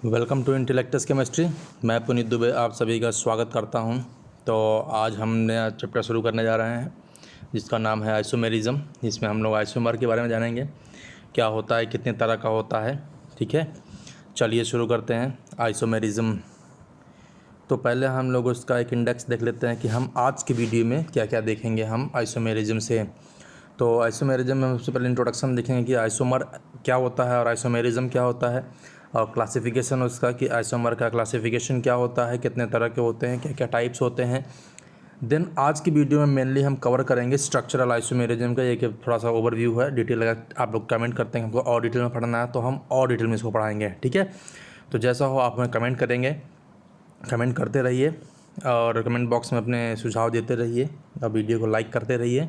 Welcome to इंटेलेक्टस chemistry. मैं पुनीत दुबे आप सभी का स्वागत करता हूं। तो आज हम नया चैप्टर शुरू करने जा रहे हैं जिसका नाम है आइसोमेरिज्म। इसमें हम लोग आइसोमर के बारे में जानेंगे, क्या होता है, कितने तरह का होता है। ठीक है, चलिए शुरू करते हैं आइसोमेरिज्म। तो पहले हम लोग उसका एक इंडेक्स देख लेते हैं कि हम आज की वीडियो में क्या क्या देखेंगे हम आइसोमेरिज्म से। तो आइसोमेरिज्म में सबसे पहले इंट्रोडक्शन देखेंगे कि आइसोमर क्या होता है और आइसोमेरिज्म क्या होता है, और क्लासिफिकेशन उसका कि आइसोमर का क्लासिफिकेशन क्या होता है, कितने तरह के होते हैं, क्या क्या टाइप्स होते हैं। देन आज की वीडियो में मेनली हम कवर करेंगे स्ट्रक्चरल आइसोमेरिज्म का। एक थोड़ा सा ओवरव्यू है, डिटेल अगर आप लोग कमेंट करते हैं हमको और डिटेल में पढ़ना है तो हम और डिटेल में इसको पढ़ाएंगे। ठीक है, तो जैसा हो आप हमें कमेंट करेंगे, कमेंट करते रहिए और कमेंट बॉक्स में अपने सुझाव देते रहिए और वीडियो को लाइक करते रहिए।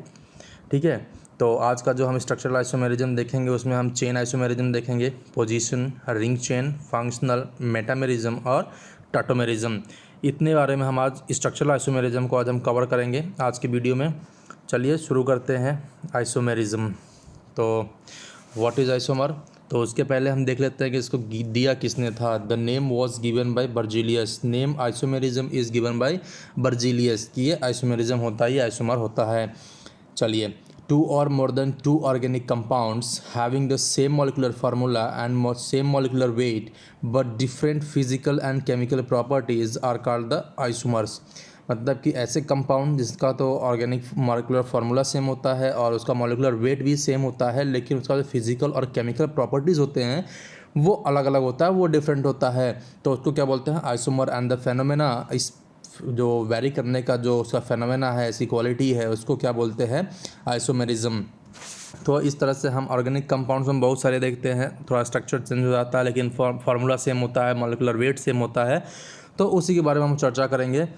ठीक है, तो आज का जो हम स्ट्रक्चरल आइसोमेरिज्म देखेंगे उसमें हम चेन आइसोमेरिज्म देखेंगे, position, ring chain, functional, metamerism और टाटोमेरिज्म। इतने बारे में हम आज स्ट्रक्चरल आइसोमेरिज्म को आज हम कवर करेंगे आज की वीडियो में। चलिए शुरू करते हैं आइसोमेरिज्म। तो व्हाट इज़ आइसोमर, तो उसके पहले हम देख लेते हैं कि इसको दिया किसने था। The name was given by Berzelius. Name isomerism is given by Berzelius कि ये आइसोमेरिज्म होता है, ये आइसोमर होता है। चलिए, two or more than two organic compounds having the same molecular formula and same molecular weight but different physical and chemical properties are called the isomers। मतलब कि ऐसे कंपाउंड जिसका तो ऑर्गेनिक मॉलिकुलर फार्मूला सेम होता है और उसका molecular weight भी सेम होता है, लेकिन उसका जो फिजिकल और केमिकल प्रॉपर्टीज़ होते हैं वो अलग अलग होता है, वो डिफरेंट होता है। तो उसको क्या बोलते हैं, आइसोमर। एंड द फेनोमेना, इस जो वेरी करने का जो उसका फेनोमेना है, ऐसी क्वालिटी है, उसको क्या बोलते हैं, आइसोमेरिज्म। तो इस तरह से हम ऑर्गेनिक कंपाउंड्स में बहुत सारे देखते हैं, थोड़ा स्ट्रक्चर चेंज हो जाता है लेकिन फार्मूला सेम होता है, मॉलिकुलर वेट सेम होता है। तो उसी के बारे में हम चर्चा करेंगे।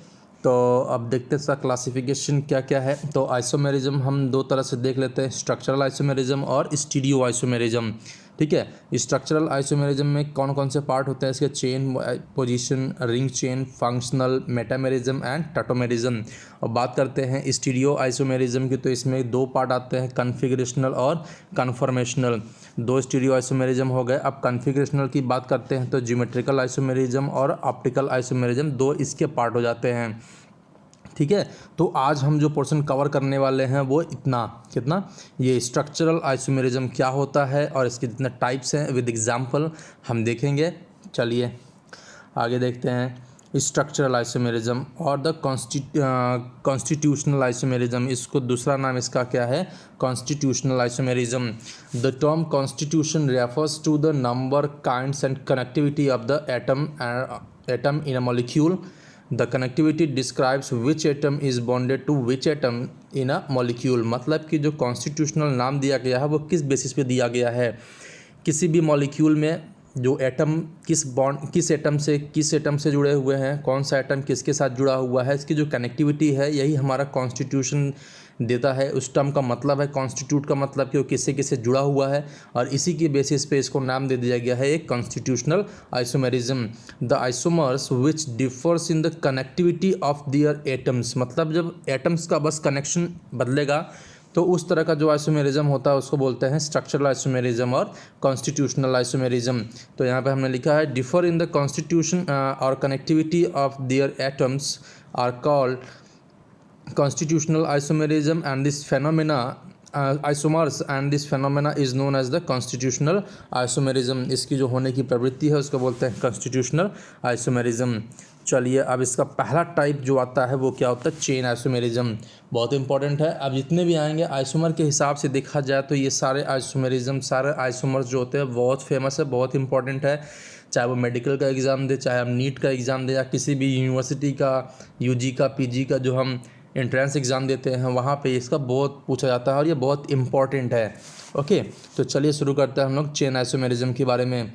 तो अब देखते हैं इसका क्लासिफिकेशन क्या क्या है। तो आइसोमेरिज्म हम दो तरह से देख लेते हैं, स्ट्रक्चरल आइसोमेरिज्म और स्टीरियो आइसोमेरिज्म। ठीक है, स्ट्रक्चरल आइसोमेरिज्म में कौन कौन से पार्ट होते हैं इसके, chain, position, ring chain, functional, metamerism and tautomerism. और बात करते हैं स्टीरियो आइसोमेरिज्म की, तो इसमें दो पार्ट आते हैं, कन्फिगरेशनल और कन्फॉर्मेशनल। दो स्टीरियो आइसोमेरिज्म हो गए। अब कन्फिगरेशनल की बात करते हैं तो ज्योमेट्रिकल आइसोमेरिज्म और ऑप्टिकल आइसोमेरिज्म, दो इसके पार्ट हो जाते हैं। ठीक है, तो आज हम जो पोर्शन कवर करने वाले हैं वो कितना ये स्ट्रक्चरल आइसोमेरिज्म क्या होता है और इसके जितने टाइप्स हैं विद एग्जांपल हम देखेंगे। चलिए आगे देखते हैं स्ट्रक्चरल आइसोमेरिज्म और द कॉन्स्टिट्यूशनल आइसोमेरिज्म। इसको दूसरा नाम इसका क्या है, constitutional isomerism. The term constitution refers to the number, kinds and connectivity of the atom in a molecule. The connectivity describes which atom is bonded to which atom in a molecule. मतलब कि जो constitutional नाम दिया गया है वो किस basis पे दिया गया है, किसी भी मॉलिक्यूल में जो एटम किस एटम से जुड़े हुए हैं, कौन सा एटम किसके साथ जुड़ा हुआ है, इसकी जो कनेक्टिविटी है यही हमारा कॉन्स्टिट्यूशन देता है। उस टर्म का मतलब है कॉन्स्टिट्यूट का मतलब कि वो किससे किससे जुड़ा हुआ है, और इसी की बेसिस पे इसको नाम दे दिया गया है एक constitutional isomerism. The isomers which differs in the connectivity of their atoms. मतलब जब एटम्स का बस कनेक्शन बदलेगा तो उस तरह का जो आइसोमेरिज्म होता है उसको बोलते हैं स्ट्रक्चरल आइसोमेरिज्म और कॉन्स्टिट्यूशनल आइसोमेरिज्म। तो यहाँ पे हमने लिखा है डिफर इन द कॉन्स्टिट्यूशन और connectivity of their atoms are called constitutional isomerism, and this phenomena isomers and this phenomena is known as the constitutional isomerism। इसकी जो होने की प्रवृत्ति है उसको बोलते हैं constitutional isomerism। चलिए अब इसका पहला टाइप जो आता है वो क्या होता है, चेन आइसोमेरिज्म। बहुत इंपॉर्टेंट है। अब जितने भी आएंगे आइसोमर के हिसाब से देखा जाए तो ये सारे आइसोमेरिज्म, सारे आइसोमर्स जो होते हैं बहुत फेमस है, बहुत इंपॉर्टेंट है। चाहे वो मेडिकल का एग्ज़ाम दे, चाहे हम नीट का एग्ज़ाम दे, या किसी भी यूनिवर्सिटी का, यूजी का, पीजी का जो हम एंट्रेंस एग्ज़ाम देते हैं वहाँ पे इसका बहुत पूछा जाता है और ये बहुत इंपॉर्टेंट है। ओके, तो चलिए शुरू करते हैं हम लोग चेन आइसोमेरिज्म के बारे में।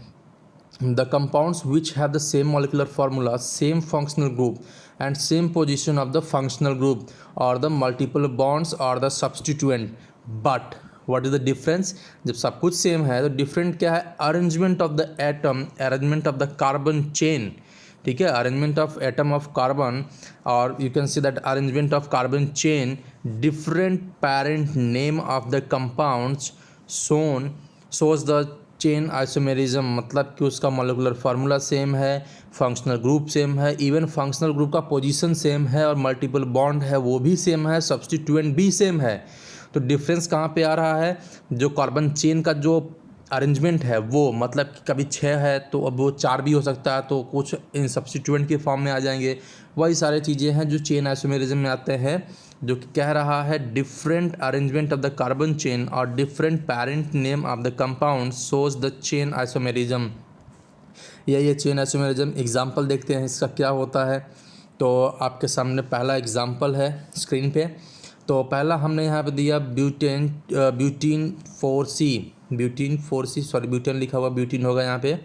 The compounds which have the same molecular formula, same functional group and same position of the functional group और द मल्टीपल बॉन्ड्स और the substituent. But what is the difference, जब सब कुछ सेम है तो डिफरेंट क्या है, arrangement of the atom, arrangement of the carbon chain. ठीक है, arrangement of atom of carbon, और you can see that arrangement of carbon chain, different parent name of the compounds shows the chain isomerism मतलब कि उसका molecular formula same है, functional group same है, even functional group का position same है और multiple bond है वो भी सेम है, सब्स्टिट्यूएंट भी सेम है। तो डिफरेंस कहाँ पे आ रहा है, जो कार्बन चेन का जो अरेंजमेंट है वो, मतलब कि कभी 6 है तो अब वो 4 भी हो सकता है, तो कुछ इन सब्स्टिट्यूएंट के फॉर्म में आ जाएंगे। वही सारी चीज़ें हैं जो चेन आइसोमेरिज्म में आते हैं, जो कि कह रहा है different arrangement of the carbon chain और different parent name of the compound shows the chain isomerism. ये चेन आइसोमेरिज्म एग्जाम्पल देखते हैं इसका क्या होता है। तो आपके सामने पहला एग्जाम्पल है स्क्रीन पे। तो पहला हमने यहाँ पे दिया ब्यूटीन 4C, ब्यूटेन लिखा हुआ ब्यूटीन होगा यहाँ पे।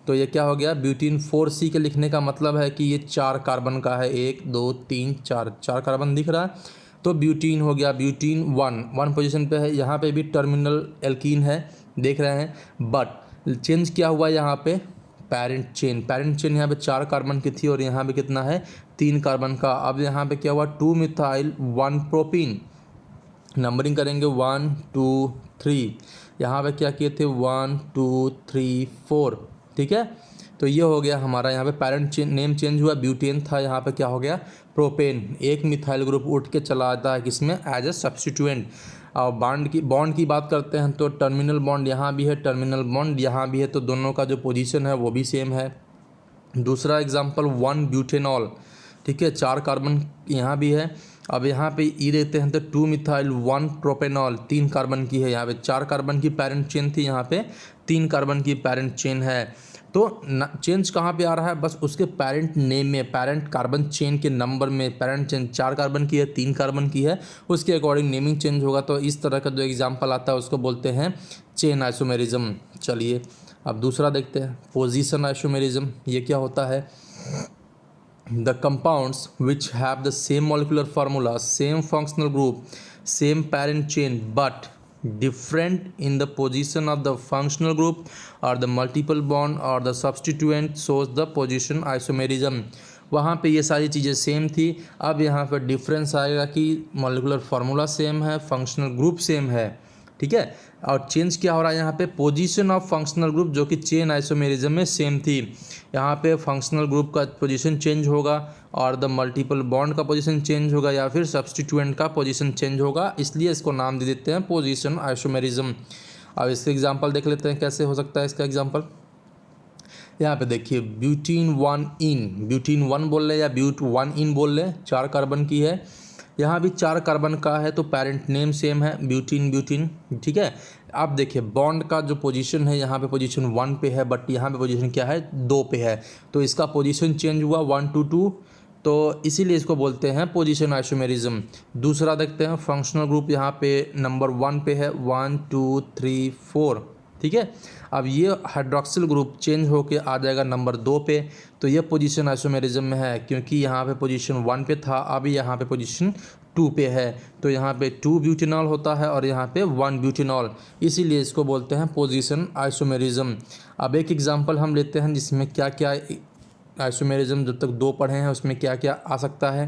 तो ये क्या हो गया, ब्यूटीन 4C के लिखने का मतलब है कि ये 4 कार्बन का है, 1 2 3 4 कार्बन दिख रहा है। तो ब्यूटीन हो गया, ब्यूटीन 1 पोजीशन पे है। यहाँ पे भी टर्मिनल एल्कीन है, देख रहे हैं, बट चेंज क्या हुआ यहाँ पे, पेरेंट चेन यहाँ पे 4 कार्बन की थी और यहाँ पे कितना है, 3 कार्बन का। अब यहाँ पे क्या हुआ, 2 मिथाइल 1 प्रोपीन, नंबरिंग करेंगे 1 2 3, यहाँ पे क्या किए थे 1 2 3 4, ठीक है। तो ये हो गया हमारा, यहाँ पे पेरेंट नेम चेंज हुआ, ब्यूटेन था, यहाँ पे क्या हो गया प्रोपेन। एक मिथाइल ग्रुप उठ के चला आता है किसमें, एज ए सब्स्टिट्यूएंट। और बॉन्ड की बात करते हैं तो टर्मिनल बॉन्ड यहाँ भी है, टर्मिनल बॉन्ड यहाँ भी है, तो दोनों का जो पोजीशन है वो भी सेम है। दूसरा एग्जांपल 1 ब्यूटेनॉल, ठीक है, 4 कार्बन यहाँ भी है। अब यहाँ पे ई देते हैं तो 2 मिथाइल 1 प्रोपेनॉल, 3 कार्बन की है, यहाँ पे 4 कार्बन की पेरेंट चेन थी, यहाँ पे 3 कार्बन की पेरेंट चेन है। तो चेंज कहाँ पे आ रहा है, बस उसके पेरेंट नेम में, पेरेंट कार्बन चेन के नंबर में। पेरेंट चेन 4 कार्बन की है, 3 कार्बन की है, उसके अकॉर्डिंग नेमिंग चेंज होगा। तो इस तरह का जो एग्जाम्पल आता है उसको बोलते हैं चेन आइसोमेरिज्म। चलिए अब दूसरा देखते हैं, पोजीशन आइसोमेरिज्म। ये क्या होता है, the compounds which have the same molecular formula, same functional group, same parent chain but different in the position of the functional group or the multiple bond or the substituent shows the position isomerism। वहाँ पे ये सारी चीज़ें same थी, अब यहाँ पे difference आएगा कि मॉलिक्यूलर फार्मूला सेम है, फंक्शनल ग्रुप सेम है, ठीक है। और चेंज क्या हो रहा है यहाँ पे, पोजीशन ऑफ फंक्शनल ग्रुप जो कि चेन आइसोमेरिज्म में सेम थी, यहाँ पे फंक्शनल ग्रुप का पोजीशन चेंज होगा और द मल्टीपल बॉन्ड का पोजीशन चेंज होगा या फिर सब्स्टिट्यूएंट का पोजीशन चेंज होगा, इसलिए इसको नाम दे देते हैं पोजीशन आइसोमेरिज्म। अब इसका एग्जांपल देख लेते हैं कैसे हो सकता है इसका एग्जांपल। यहाँ पे देखिए ब्यूटीन 1 बोल रहे या ब्यूट 1 इन बोल रहे, 4 कार्बन की है, यहाँ भी 4 कार्बन का है, तो पेरेंट नेम सेम है, ब्यूटीन, ठीक है। अब देखिए बॉन्ड का जो पोजीशन है, यहाँ पे पोजीशन 1 पे है, बट यहाँ पे पोजीशन क्या है, 2 पे है, तो इसका पोजीशन चेंज हुआ 1 to 2, तो इसीलिए इसको बोलते हैं पोजीशन आइसोमेरिज्म। दूसरा देखते हैं, फंक्शनल ग्रुप यहाँ पे नंबर 1 पे है, 1 2 3 4, ठीक है। अब ये हाइड्रोक्सिल ग्रुप चेंज होके आ जाएगा नंबर 2 पे, तो ये पोजीशन आइसोमेरिज्म में है, क्योंकि यहाँ पे पोजीशन 1 पे था, अब यहाँ पे पोजीशन 2 पे है, तो यहाँ पे 2 ब्यूटेनॉल होता है और यहाँ पे 1 ब्यूटेनॉल, इसीलिए इसको बोलते हैं पोजीशन आइसोमेरिज्म। अब एक एग्जांपल हम लेते हैं जिसमें क्या क्या आइसोमेरिज्म, जब तक 2 पढ़े हैं उसमें क्या क्या आ सकता है।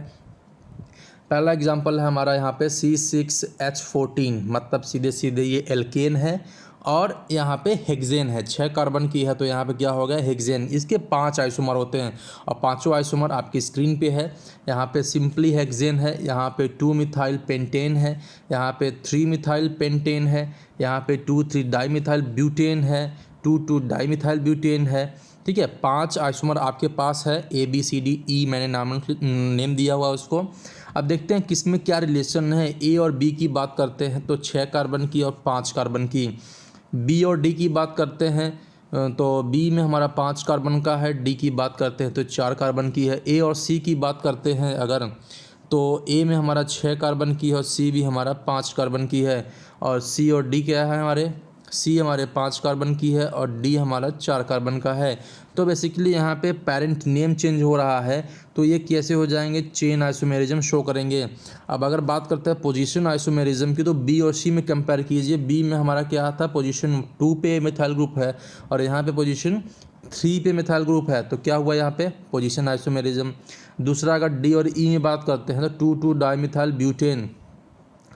पहला एग्जांपल है हमारा यहाँ पे C6H14, मतलब सीधे सीधे ये एल्केन है और यहाँ पे हेक्सेन है, 6 कार्बन की है, तो यहाँ पे क्या हो गया हेक्सेन। इसके 5 आइसोमर होते हैं और पांचों आइसोमर आपकी स्क्रीन पे है। यहाँ पे सिंपली हेक्सेन है, यहाँ पे 2 मिथाइल पेंटेन है, यहाँ पे 3 मिथाइल पेंटेन है, यहाँ पे 2,3 डाईमिथाइल ब्यूटेन है, 2,2 डाईमिथाइल ब्यूटेन है, ठीक है। 5 आइसोमर आपके पास है, ABCDE मैंने नेम दिया हुआ उसको। अब देखते हैं किसमें क्या रिलेशन है। ए और बी की बात करते हैं तो 6 कार्बन की और 5 कार्बन की। बी और डी की बात करते हैं तो बी में हमारा 5 कार्बन का है, डी की बात करते हैं तो 4 कार्बन की है। ए और सी की बात करते हैं अगर, तो ए में हमारा 6 कार्बन की है और सी भी हमारा 5 कार्बन की है। और सी और डी क्या है हमारे, सी हमारे 5 कार्बन की है और डी हमारा 4 कार्बन का है। तो बेसिकली यहाँ पे पेरेंट नेम चेंज हो रहा है, तो ये कैसे हो जाएंगे, चेन आइसोमेरिज्म शो करेंगे। अब अगर बात करते हैं पोजीशन आइसोमेरिज्म की, तो बी और सी में कंपेयर कीजिए। बी में हमारा क्या था, पोजीशन 2 पे मिथाइल ग्रुप है और यहाँ पे पोजीशन 3 पे मिथाइल ग्रुप है, तो क्या हुआ यहाँ पे पोजीशन आइसोमेरिज्म। दूसरा अगर डी और ई में बात करते हैं तो 2,2 डाईमिथाइल ब्यूटेन,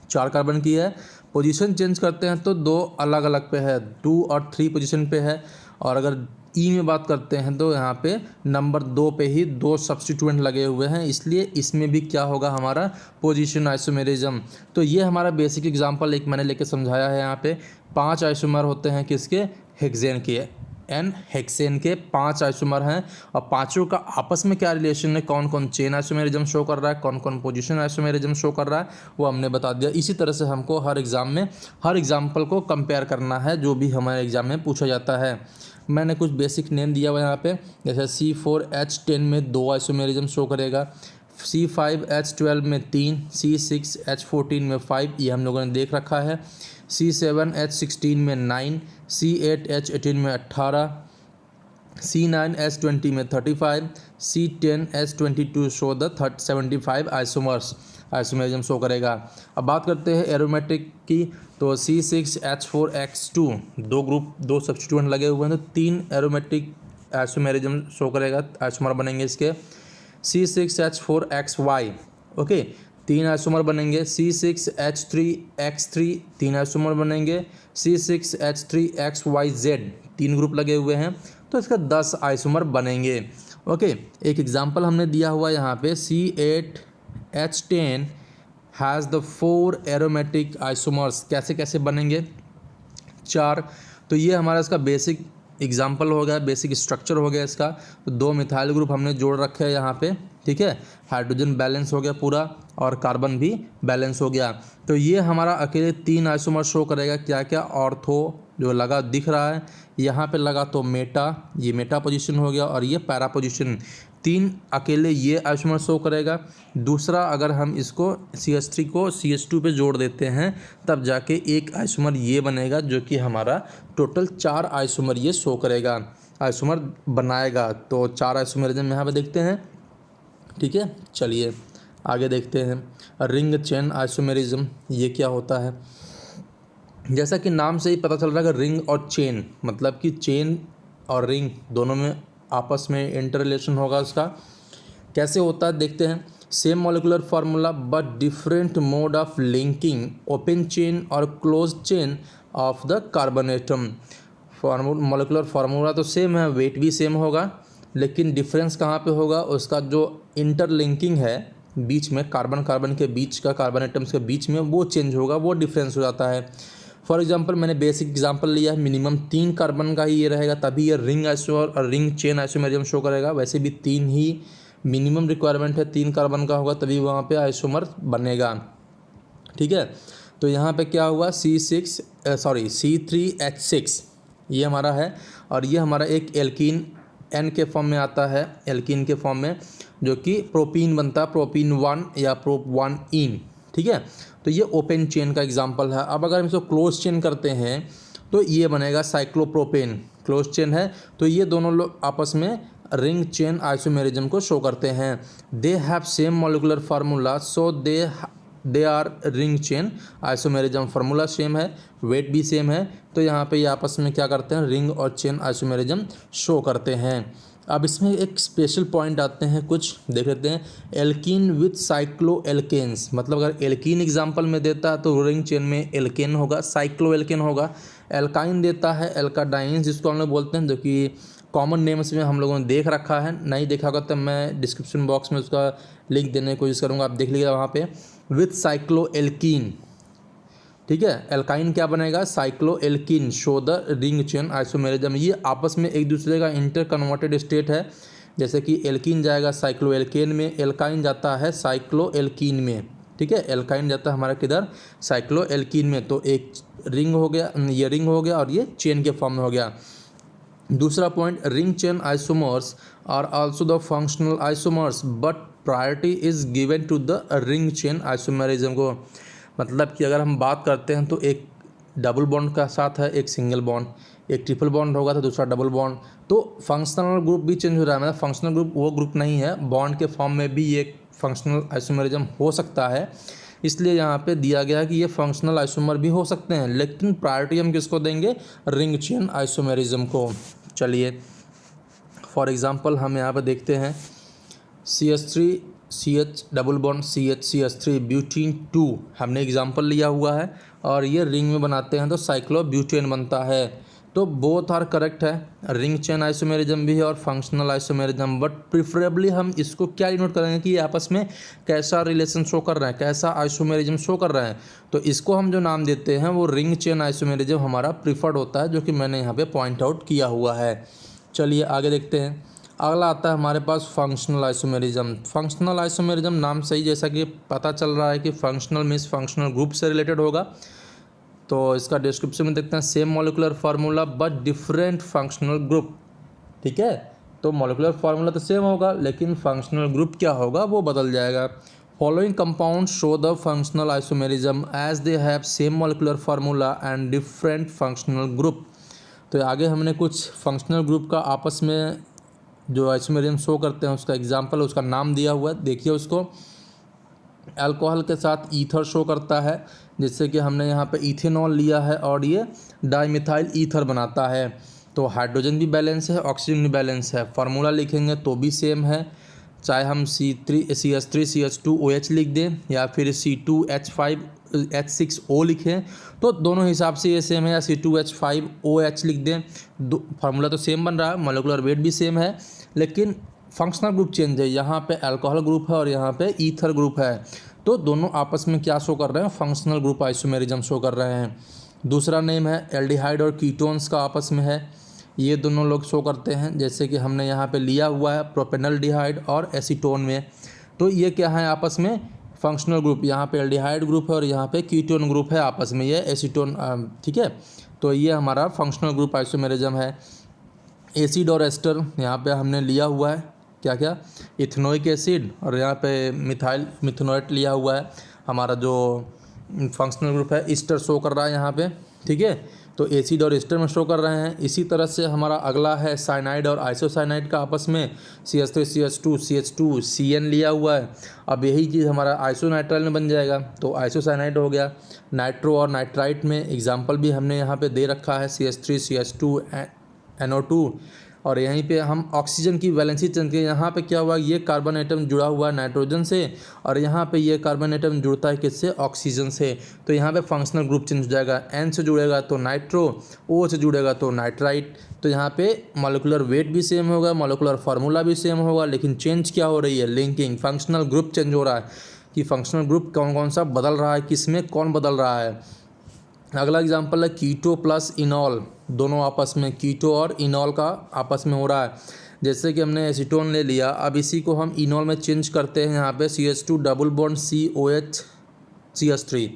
4 कार्बन की है, पोजीशन चेंज करते हैं तो 2 अलग अलग पे है, 2 और 3 पोजीशन पे है। और अगर ई में बात करते हैं तो यहाँ पे नंबर 2 पे ही 2 सब्स्टिट्यूएंट लगे हुए हैं, इसलिए इसमें भी क्या होगा हमारा पोजीशन आइसोमेरिज्म। तो ये हमारा बेसिक एग्जांपल एक मैंने लेके समझाया है। यहाँ पे 5 आइसोमर होते हैं किसके, हेक्सेन के, एन हेक्सेन के 5 आइसोमर हैं। और पांचों का आपस में क्या रिलेशन है, कौन कौन चेन आइसोमेरिज्म शो कर रहा है, कौन कौन पोजीशन आइसोमेरिज्म शो कर रहा है, वो हमने बता दिया। इसी तरह से हमको हर एग्जाम में हर एग्जाम्पल को कंपेयर करना है जो भी हमारे एग्जाम में पूछा जाता है। मैंने कुछ बेसिक नेम दिया हुआ यहाँ पे, जैसे C4H10 में 2 आइसोमेरिज्म शो करेगा, C5H12 में 3, C6H14 में 5, ये हम लोगों ने देख रखा है, C7H16 में 9, C8H18 में 18, C9H20 में 35, C10H22 show the 75 isomerism show करेगा। अब बात करते हैं एरोमेटिक की, तो C6H4X2 दो सब्स्टिट्यूएंट लगे हुए हैं, तो 3 एरोमेटिक आइसोमेरिज्म शो करेगा, आइसोमर बनेंगे इसके। C6H4XY, ओके, 3 आइसोमर बनेंगे। C6H3X3 3 आइसोमर बनेंगे। C6H3XYZ 3 ग्रुप लगे हुए हैं, तो इसका 10 आइसोमर बनेंगे। ओके, एक एग्जांपल हमने दिया हुआ यहाँ पे, C8H10 has the 4 aromatic isomers, कैसे कैसे बनेंगे, 4। तो ये हमारा इसका बेसिक एग्जाम्पल हो गया, बेसिक स्ट्रक्चर हो गया इसका। तो 2 मिथाइल ग्रुप हमने जोड़ रखे हैं यहाँ पे, ठीक है, हाइड्रोजन बैलेंस हो गया पूरा और कार्बन भी बैलेंस हो गया। तो ये हमारा अकेले 3 आइसोमर शो करेगा, क्या क्या, ऑर्थो जो लगा दिख रहा है यहाँ पे लगा, तो मेटा, ये मेटा पोजीशन हो गया, और ये पैरा पोजीशन, 3 अकेले ये आइसोमर शो करेगा। दूसरा, अगर हम इसको CH3 को CH2 पे जोड़ देते हैं तब जाके एक आइसोमर ये बनेगा, जो कि हमारा टोटल 4 आइसोमर ये शो करेगा, आइसोमर बनाएगा। तो 4 आइसोमरिज्म यहाँ पे देखते हैं, ठीक है। चलिए आगे देखते हैं, रिंग चेन आइसोमेरिज्म, ये क्या होता है। जैसा कि नाम से ही पता चल रहा है कि रिंग और चेन, मतलब कि चेन और रिंग दोनों में आपस में इंटर रिलेशन होगा उसका। कैसे होता है देखते हैं। Same molecular formula but different mode of linking, open chain और close chain of the carbon atom. Molecular formula तो सेम है, वेट भी सेम होगा, लेकिन डिफरेंस कहाँ पे होगा, उसका जो इंटरलिंकिंग है बीच में, कार्बन कार्बन के बीच का, कार्बन एटम्स के बीच में, वो चेंज होगा, वो डिफरेंस हो जाता है। फॉर एग्जांपल मैंने बेसिक एग्जांपल लिया है, मिनिमम 3 कार्बन का ही ये रहेगा, तभी ये रिंग आइसोमर और रिंग चेन आइसोमेरिज्म शो करेगा। वैसे भी 3 ही मिनिमम रिक्वायरमेंट है, 3 कार्बन का होगा तभी वहाँ पे आइसोमर बनेगा, ठीक है। तो यहाँ पे क्या हुआ, C3H6 ये हमारा है, और ये हमारा एक एल्कीन N के फॉर्म में आता है, एल्कीन के फॉर्म में, जो कि प्रोपीन बनता है, प्रोपीन 1 या प्रोप1इन, ठीक है। तो ये ओपन चेन का एग्जांपल है। अब अगर हम इसको क्लोज चेन करते हैं तो ये बनेगा साइक्लोप्रोपेन, क्लोज चेन है। तो ये दोनों लोग आपस में रिंग चेन आइसोमेरिज्म को शो करते हैं। दे have same molecular formula, so they R ring chain isomerism, formula same है, वेट भी सेम है, तो यहाँ पे ये आपस में क्या करते हैं, रिंग और चेन आइसोमेरिज्म शो करते हैं। अब इसमें एक स्पेशल पॉइंट आते हैं, कुछ देख लेते हैं। एल्कीन विथ साइक्लो एल्केन्स, मतलब अगर एल्कीन एग्जांपल में देता है तो रिंग चेन में एल्केन होगा, साइक्लो एल्केन होगा। एल्काइन देता है एल्काडाइंस, जिसको हम लोग बोलते हैं, जो कि कॉमन नेम्स में हम लोगों ने देख रखा है, नहीं देखा होगा तो मैं डिस्क्रिप्शन बॉक्स में उसका लिंक देने की कोशिश करूँगा, आप देख लीजिएगा वहाँ पे। विथ साइक्लो एल्कीन, ठीक है, एल्काइन क्या बनेगा, cyclo alkene, show the ring chain isomerism. ये आपस में एक दूसरे का इंटर कन्वर्टेड स्टेट है, जैसे कि एल्कीन जाएगा साइक्लो एल्केन में, एल्काइन जाता है साइक्लो एल्कीन में, ठीक है। एल्काइन जाता है हमारा किधर, साइक्लो एल्कीन में। तो एक रिंग हो गया, ये रिंग हो गया, और ये चेन के फॉर्म में हो गया। दूसरा point, ring chain isomers are also the functional isomers but priority is given to the ring chain isomerism को। मतलब कि अगर हम बात करते हैं तो एक डबल बॉन्ड का साथ है, एक सिंगल बॉन्ड, एक ट्रिपल बॉन्ड होगा तो दूसरा डबल बॉन्ड, तो फंक्शनल ग्रुप भी चेंज हो रहा है। मतलब फंक्शनल ग्रुप वो ग्रुप नहीं है, बॉन्ड के फॉर्म में भी एक फंक्शनल आइसोमेरिज्म हो सकता है, इसलिए यहाँ पे दिया गया है कि ये फंक्शनल आइसोमर भी हो सकते हैं, लेकिन प्रायोरिटी हम किसको देंगे, रिंग चेन आइसोमेरिज्म को। चलिए फॉर एग्जांपल हम यहाँ पे देखते हैं, CH3 CH double bond CH CH3 butene 2 हमने एग्जांपल लिया हुआ है, और ये रिंग में बनाते हैं तो साइक्लोब्यूटेन बनता है। तो बोथ आर करेक्ट है, रिंग चेन आइसोमेरिज्म भी है और फंक्शनल आइसोमेरिज्म। बट प्रिफरेबली हम इसको क्या डिनोट करेंगे कि ये आपस में कैसा रिलेशन शो कर रहा है, कैसा आइसोमेरिज्म शो कर रहा है। तो इसको हम जो नाम देते हैं वो रिंग चेन आइसोमेरिज्म हमारा प्रिफर्ड होता है, जो कि मैंने यहाँ पे पॉइंट आउट किया हुआ है। चलिए आगे देखते हैं। अगला आता है हमारे पास फंक्शनल आइसोमेरिज्म। फंक्शनल आइसोमेरिज्म नाम से ही जैसा कि पता चल रहा है कि फंक्शनल मीन्स फंक्शनल ग्रुप से रिलेटेड होगा। तो इसका डिस्क्रिप्शन में देखते हैं, same molecular formula but different functional group. ठीक है, तो मॉलिकुलर फार्मूला तो सेम होगा लेकिन फंक्शनल ग्रुप क्या होगा वो बदल जाएगा। Following compound show the functional isomerism as they have same molecular formula and different functional group. तो आगे हमने कुछ फंक्शनल ग्रुप का आपस में जो आइसोमेरिज्म शो करते हैं उसका एग्जाम्पल, उसका नाम दिया हुआ है, देखिए उसको। अल्कोहल के साथ ईथर शो करता है, जिससे कि हमने यहाँ पे इथेनॉल लिया है और ये डाइमिथाइल ईथर बनाता है। तो हाइड्रोजन भी बैलेंस है, ऑक्सीजन भी बैलेंस है। फार्मूला लिखेंगे तो भी सेम है, चाहे हम CH3CH2OH लिख दें या फिर C2H5H6O लिखें, तो दोनों हिसाब से ये सेम है, या C2H5OH लिख दें, फार्मूला तो सेम बन रहा है, मोलिकुलर वेट भी सेम है, लेकिन फंक्शनल ग्रुप चेंज है। यहाँ पे अल्कोहल ग्रुप है और यहाँ पे ईथर ग्रुप है। तो दोनों आपस में क्या शो कर रहे हैं, फंक्शनल ग्रुप आइसोमेरिज्म शो कर रहे हैं। दूसरा नेम है एल्डिहाइड और कीटोन्स का आपस में है, ये दोनों लोग शो करते हैं, जैसे कि हमने यहाँ पे लिया हुआ है प्रोपेनल्डिहाइड और एसीटोन में। तो ये क्या है आपस में फंक्शनल ग्रुप, यहाँ पे एल्डिहाइड ग्रुप है और यहाँ पे कीटोन ग्रुप है, आपस में ये एसीटोन। ठीक है, तो ये हमारा फंक्शनल ग्रुप आइसोमेरिज्म है। एसिड और एस्टर यहाँ पे हमने लिया हुआ है, क्या क्या, इथेनोइक एसिड और यहाँ पे मिथेनोएट लिया हुआ है। हमारा जो फंक्शनल ग्रुप है ईस्टर शो कर रहा है यहाँ पे। ठीक है, तो एसिड और एस्टर में शो कर रहे हैं। इसी तरह से हमारा अगला है साइनाइड और आइसोसाइनाइड का आपस में, CH3CH2CH2CN लिया हुआ है। अब यही चीज़ हमारा आइसोनाइट्राइल में बन जाएगा, तो आइसोसाइनाइड हो गया। नाइट्रो और नाइट्राइट में एग्जाम्पल भी हमने यहाँ पे दे रखा है, CH3CH2NO2। और यहीं पे हम ऑक्सीजन की वैलेंसी चेंज के, यहाँ पे क्या हुआ, ये कार्बन एटम जुड़ा हुआ है नाइट्रोजन से और यहाँ पे ये कार्बन एटम जुड़ता है किससे, ऑक्सीजन से। तो यहाँ पे फंक्शनल ग्रुप चेंज हो जाएगा, N से जुड़ेगा तो नाइट्रो, O से जुड़ेगा तो नाइट्राइट। तो यहाँ पे मॉलिकुलर वेट भी सेम होगा, मॉलिकुलर फार्मूला भी सेम होगा, लेकिन चेंज क्या हो रही है, लिंकिंग, फंक्शनल ग्रुप चेंज हो रहा है कि फंक्शनल ग्रुप कौन कौन सा बदल रहा है, किस में कौन बदल रहा है। अगला एग्जाम्पल है कीटो प्लस इनॉल, दोनों आपस में कीटो और इनॉल का आपस में हो रहा है। जैसे कि हमने एसीटोन ले लिया, अब इसी को हम इनॉल में चेंज करते हैं, यहाँ पे CH2 double bond COH CH3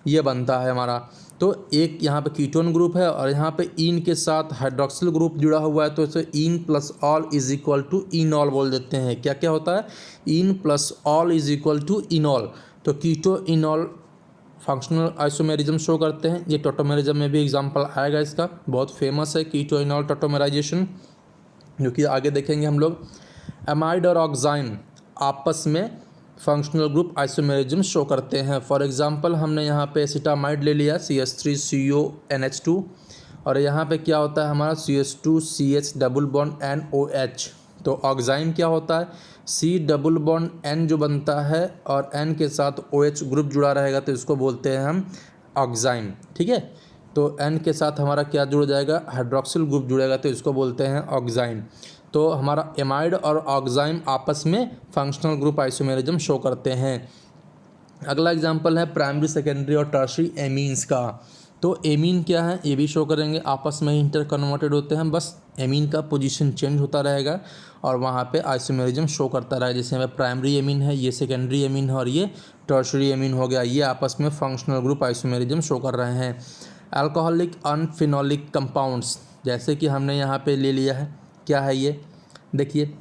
ये बनता है हमारा। तो एक यहाँ पे कीटोन ग्रुप है और यहाँ पे इन के साथ हाइड्रोक्सिल ग्रुप जुड़ा हुआ है, तो इसे ene plus ol is equal to enol बोल देते हैं। क्या क्या होता है, ene plus ol is equal to enol. तो keto enol functional isomerism show करते हैं। ये टोटोमेरिज्म में भी एग्जांपल आएगा, इसका बहुत फेमस है कीटो इनॉल टोटोमेराइजेशन, जो कि आगे देखेंगे हम लोग। एमाइड और ऑक्साइन आपस में फंक्शनल ग्रुप आइसोमेरिज्म शो करते हैं। फॉर एग्जांपल हमने यहाँ पे एसिटामाइड ले लिया, CH3CONH2, और यहाँ पे क्या होता है हमारा CH2CH डबल बॉन्ड NOH। तो ऑक्साइन क्या होता है, C डबल बॉन्ड N जो बनता है और N के साथ OH ग्रुप जुड़ा रहेगा, तो इसको बोलते हैं हम ऑक्साइन। ठीक है, तो N के साथ हमारा क्या जुड़ जाएगा, हाइड्रोक्सिल ग्रुप जुड़ेगा, तो इसको बोलते हैं ऑक्साइन। तो हमारा एमाइड और ऑक्साइन आपस में फंक्शनल ग्रुप आइसोमेरिज्म शो करते हैं। अगला एग्जांपल है प्राइमरी, सेकेंडरी और टर्शियरी एमीन्स का। तो एमीन क्या है, ये भी शो करेंगे, आपस में इंटर कन्वर्टेड होते हैं, बस एमीन का पोजीशन चेंज होता रहेगा और वहाँ पे आइसोमेरिज्म शो करता रहेगा। जैसे हमें प्राइमरी एमीन है, ये सेकेंडरी एमीन है और ये टर्शियरी एमीन हो गया, ये आपस में फंक्शनल ग्रुप आइसोमेरिज्म शो कर रहे हैं। अल्कोहलिक अनफिनोलिक कंपाउंड्स, जैसे कि हमने यहाँ पे ले लिया है, क्या है ये, देखिए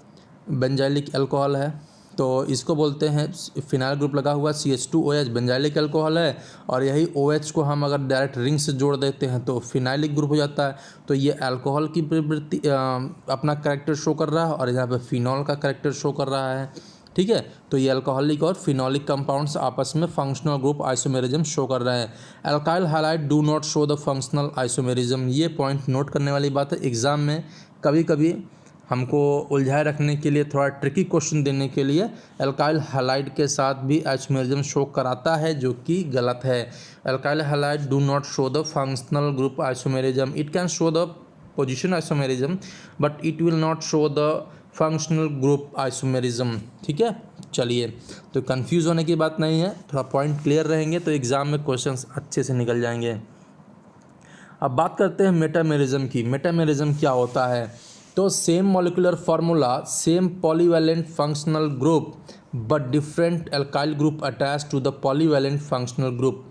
बेंजाइलिक अल्कोहल है, तो इसको बोलते हैं, फिनाइल ग्रुप लगा हुआ CH2OH बेंजाइलिक अल्कोहल है, और यही OH को हम अगर डायरेक्ट रिंग से जोड़ देते हैं तो फिनाइलिक ग्रुप हो जाता है। तो ये अल्कोहल की प्रवृत्ति अपना कैरेक्टर शो कर रहा है और यहाँ पे फिनॉल का कैरेक्टर शो कर रहा है। ठीक है, तो ये अल्कोहलिक और फिनोलिक कंपाउंड्स आपस में फंक्शनल ग्रुप आइसोमेरिज्म शो कर रहे हैं। Alkyl halide do not show the functional isomerism, ये पॉइंट नोट करने वाली बात है। एग्जाम में कभी कभी हमको उलझाए रखने के लिए, थोड़ा ट्रिकी क्वेश्चन देने के लिए एल्काइल हैलाइड के साथ भी आइसोमेरिज्म शो कराता है, जो कि गलत है। Alkyl halide do not show the functional group isomerism, it can show the position isomerism but it will not show the functional group isomerism. ठीक है, चलिए, तो कंफ्यूज होने की बात नहीं है, थोड़ा पॉइंट क्लियर रहेंगे तो एग्जाम में क्वेश्चंस अच्छे से निकल जाएंगे। अब बात करते हैं मेटामेरिज्म की। मेटामेरिज्म क्या होता है? तो same molecular formula, same polyvalent functional group but different alkyl group attach to the polyvalent functional group.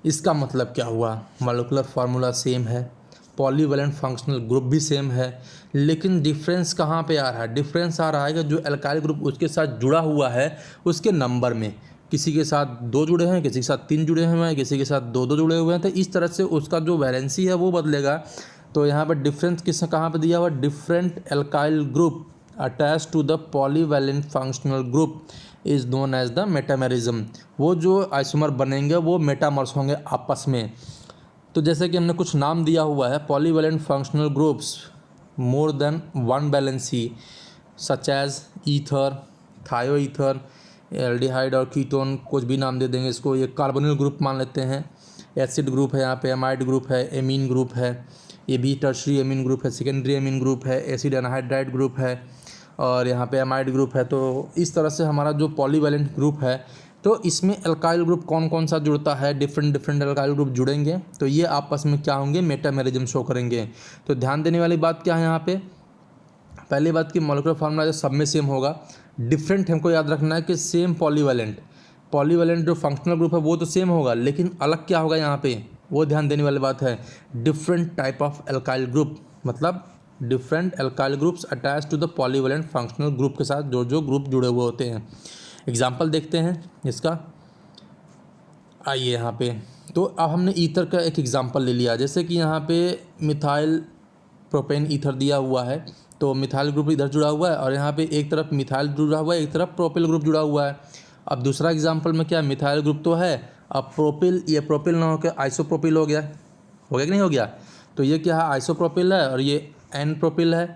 इसका मतलब क्या हुआ? मॉलिक्यूलर फार्मूला सेम है, पॉलीवैलेंट फंक्शनल ग्रुप भी सेम है, लेकिन डिफरेंस कहाँ पे आ रहा है? डिफरेंस आ रहा है कि जो एल्काइल ग्रुप उसके साथ जुड़ा हुआ है उसके नंबर में। किसी के साथ 2 जुड़े हैं, किसी के साथ 3 जुड़े हुए हैं, किसी के साथ 2 जुड़े हुए हैं, तो इस तरह से उसका जो वैलेंसी है वो बदलेगा। तो यहाँ पर डिफरेंस किस कहाँ पे दिया हुआ? Different alkyl group attach to the polyvalent functional group is known as the metamerism. वो जो आइसोमर बनेंगे वो मेटामर्स होंगे आपस में। तो जैसे कि हमने कुछ नाम दिया हुआ है, polyvalent functional groups more than 1 valency such as ether, thioether, aldehyde और कीटोन, कुछ भी नाम दे देंगे इसको। ये कार्बोनिल ग्रुप मान लेते हैं, एसिड ग्रुप है, यहाँ पे एमाइड ग्रुप है, एमीन ग्रुप है, ये भी टर्शरी एमीन ग्रुप है, सेकेंडरी एमीन ग्रुप है, एसिड एनहाइड्राइड ग्रुप है, और यहाँ पे एमाइड ग्रुप है। तो इस तरह से हमारा जो पॉलीवैलेंट ग्रुप है, तो इसमें एल्काइल ग्रुप कौन कौन सा जुड़ता है? डिफरेंट एल्काइल ग्रुप जुड़ेंगे, तो ये आपस में क्या होंगे? मेटामेरिज्म शो करेंगे। तो ध्यान देने वाली बात क्या है यहाँ पे? पहली बात कि मॉलिक्यूलर फार्मूला जो सब में सेम होगा, डिफरेंट हमको याद रखना है कि सेम पॉलीवैलेंट जो फंक्शनल ग्रुप है वो तो सेम होगा, लेकिन अलग क्या होगा यहाँ पे, वो ध्यान देने वाली बात है। Different type of alkyl group, मतलब different alkyl groups attach to the polyvalent functional group के साथ जो ग्रुप जुड़े हुए होते हैं। एग्जाम्पल देखते हैं इसका, आइए यहाँ पे। तो अब हमने ईथर का एक एग्जाम्पल ले लिया, जैसे कि यहाँ पे मिथाइल प्रोपेन ईथर दिया हुआ है, तो मिथाइल ग्रुप इधर जुड़ा हुआ है और यहाँ पे एक तरफ मिथाइल जुड़ा हुआ है, एक तरफ प्रोपिल ग्रुप जुड़ा हुआ है। अब दूसरा एग्जाम्पल में क्या, मिथाइल ग्रुप तो है, अब प्रोपिल, ये प्रोपिल ना होकर आइसोप्रोपिल हो गया कि नहीं हो गया? तो ये क्या है? आइसोप्रोपिल है और ये एन प्रोपिल है।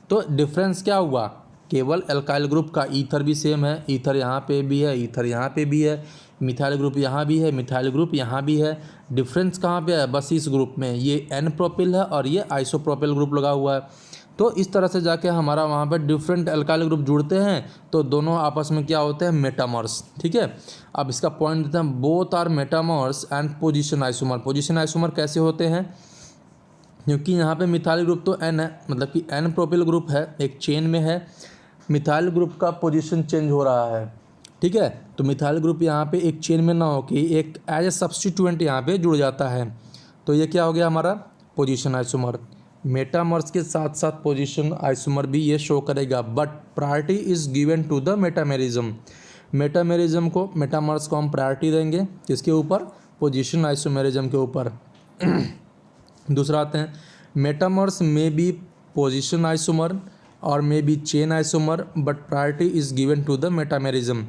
तो डिफरेंस क्या हुआ? केवल एल्काइल ग्रुप का, ईथर भी सेम है, ईथर यहाँ पे भी है, ईथर यहाँ पे भी है, मिथाइल ग्रुप यहाँ भी है, मिथाइल ग्रुप यहाँ भी है। डिफरेंस कहाँ पे है? बस इस ग्रुप में, ये एन प्रोपिल है और ये आइसोप्रोपिल ग्रुप लगा हुआ है। तो इस तरह से जाके हमारा वहाँ पर डिफरेंट एल्काइल ग्रुप जुड़ते हैं, तो दोनों आपस में क्या होते हैं? मेटामर्स। ठीक है, अब इसका पॉइंट देते हैं, both are metamers and position isomer. Position isomer कैसे होते हैं? क्योंकि यहाँ पे मिथाइल ग्रुप तो एन है, मतलब कि एन प्रोपिल ग्रुप है, एक चेन में है, मिथाइल ग्रुप का पोजीशन चेंज हो रहा है। ठीक है, तो मिथाइल ग्रुप यहाँ पे एक चेन में ना हो कि एक एज ए सब्स्टिट्यूएंट यहाँ पे जुड़ जाता है, तो ये क्या हो गया हमारा? Position isomer. मेटामर्स के साथ साथ पोजीशन आइसोमर भी ये शो करेगा, but priority is given to the metamerism. Metamerism को, मेटामर्स को हम प्रायोरिटी देंगे किसके ऊपर? पोजीशन आइसोमेरिज्म के ऊपर। दूसरा आते हैं, मेटामर्स में बी पोजीशन आइसोमर और may be chain isomer but priority is given to the metamerism.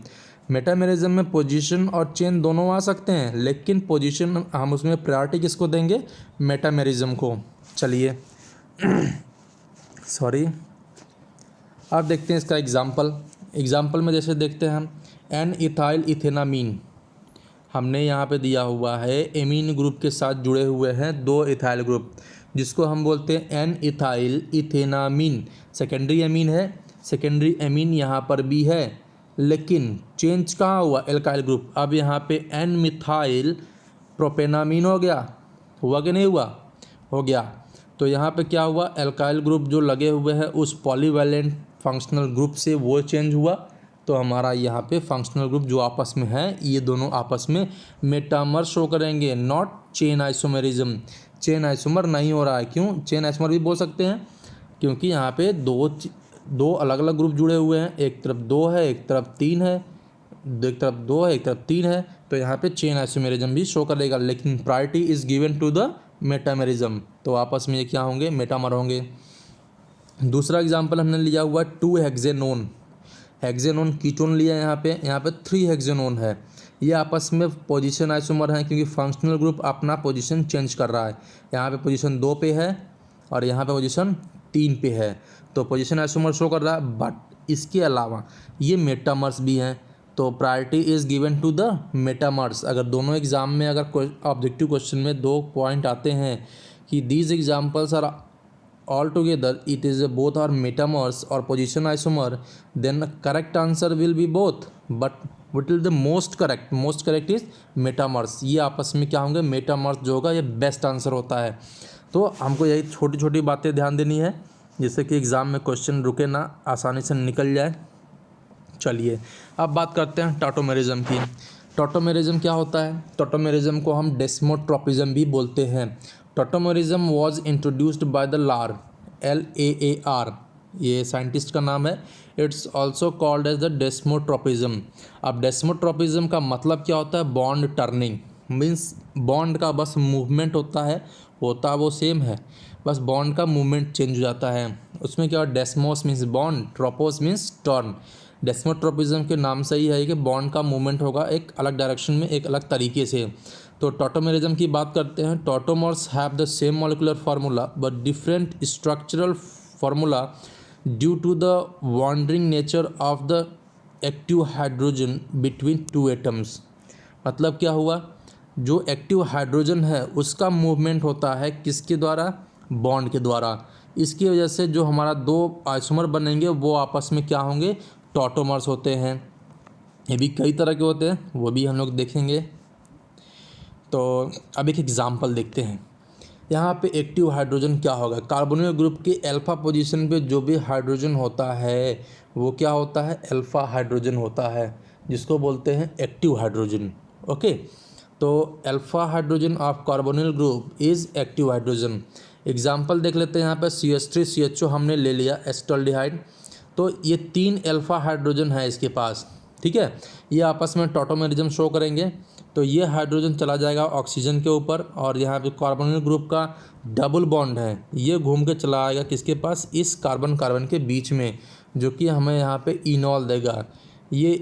Metamerism में पोजीशन और चेन दोनों आ सकते हैं, लेकिन पोजीशन हम उसमें प्रायोरिटी किसको देंगे? मेटामेरिज्म को। चलिए सॉरी, अब देखते हैं इसका एग्जाम्पल में जैसे देखते हैं हम, एन इथाइल इथेनामीन हमने यहाँ पे दिया हुआ है, एमीन ग्रुप के साथ जुड़े हुए हैं 2 इथाइल ग्रुप, जिसको हम बोलते हैं एन इथाइल इथेनामीन। सेकेंडरी एमीन है, सेकेंडरी एमीन यहाँ पर भी है, लेकिन चेंज कहाँ हुआ? Alkyl group. अब यहाँ पे एन मिथाइल प्रोपेनामीन हो गया, हुआ कि नहीं हुआ? हो गया। तो यहाँ पे क्या हुआ? एल्काइल ग्रुप जो लगे हुए हैं उस पॉलीवैलेंट फंक्शनल ग्रुप से वो चेंज हुआ, तो हमारा यहाँ पे फंक्शनल ग्रुप जो आपस में है, ये दोनों आपस में मेटामर शो करेंगे, not chain isomerism. Chain isomer नहीं हो रहा है। क्यों? चेन आइसोमर भी बोल सकते हैं, क्योंकि यहाँ पे दो अलग अलग ग्रुप जुड़े हुए हैं, एक तरफ 2 है, एक तरफ 3 है, एक तरफ 2 है, एक तरफ 3 है, तो यहाँ पे चेन आइसोमेरिज्म भी शो करेगा, लेकिन priority is given to the metamerism. तो आपस में ये क्या होंगे? मेटामर होंगे। दूसरा एग्जाम्पल हमने लिया हुआ 2 हेक्सेनोन। हेक्सेनोन कीटोन लिया यहाँ पे 3 हेक्सेनोन है। ये आपस में पोजीशन आइसोमर हैं, क्योंकि फंक्शनल ग्रुप अपना पोजीशन चेंज कर रहा है। यहाँ पे पोजीशन 2 पे है और यहाँ पे पोजीशन 3 पे है, तो पोजीशन आइसोमर शो कर रहा है। बट इसके अलावा ये मेटामर्स भी हैं, तो priority is given to the metamers. अगर दोनों एग्जाम में अगर ऑब्जेक्टिव क्वेश्चन में 2 पॉइंट आते हैं कि these examples are all together it is both are metamers और position isomer, then correct answer will be both, but what will the most correct is metamers. ये आपस में क्या होंगे, मेटामर्स जो होगा ये बेस्ट आंसर होता है। तो हमको यही छोटी छोटी बातें ध्यान देनी है जिससे कि एग्ज़ाम में क्वेश्चन रुके ना, आसानी से निकल जाए। चलिए अब बात करते हैं टॉटोमेरिज्म की। टॉटोमेरिज्म क्या होता है? टॉटोमेरिज्म को हम डेस्मोट्रोपिज्म भी बोलते हैं। Tautomerism was introduced by the Laar, LAAR, ये साइंटिस्ट का नाम है। It's also called as the desmotropism. अब डेस्मोट्रोपिज्म का मतलब क्या होता है? बॉन्ड टर्निंग, मीन्स बॉन्ड का बस मूवमेंट होता है वो सेम है, बस बॉन्ड का मूवमेंट चेंज हो जाता है। उसमें क्या, desmos means bond, tropos means turn. Desmotropism के नाम से ही है कि बॉन्ड का मूवमेंट होगा एक अलग डायरेक्शन में, एक अलग तरीके से। तो टॉटोमेरिज्म की बात करते हैं। Tautomers have the same molecular formula but different structural formula due to the wandering nature of the active hydrogen between 2 atoms. मतलब क्या हुआ, जो एक्टिव हाइड्रोजन है उसका मूवमेंट होता है किसके द्वारा? बॉन्ड के द्वारा। इसकी वजह से जो हमारा 2 आइसोमर बनेंगे वो आपस में क्या होंगे? टॉटोमर्स होते हैं। ये भी कई तरह के होते हैं, वो भी हम लोग देखेंगे। तो अब एक एग्जांपल देखते हैं। यहाँ पे एक्टिव हाइड्रोजन क्या होगा? कार्बोनिल ग्रुप के अल्फा पोजीशन पे जो भी हाइड्रोजन होता है वो क्या होता है? अल्फा हाइड्रोजन होता है, जिसको बोलते हैं एक्टिव हाइड्रोजन। ओके, तो alpha hydrogen of carbonyl group is active hydrogen. Example देख लेते हैं। यहाँ पे CH3 CHO हमने ले लिया, एसिटाल्डिहाइड। तो ये 3 अल्फा हाइड्रोजन है इसके पास, ठीक है। ये आपस में टॉटोमेरिज्म शो करेंगे। तो ये हाइड्रोजन चला जाएगा ऑक्सीजन के ऊपर, और यहाँ पे कार्बोनिल ग्रुप का डबल बॉन्ड है, ये घूम के चला आएगा किसके पास? इस कार्बन कार्बन के बीच में, जो कि हमें यहाँ पे इनॉल देगा। ये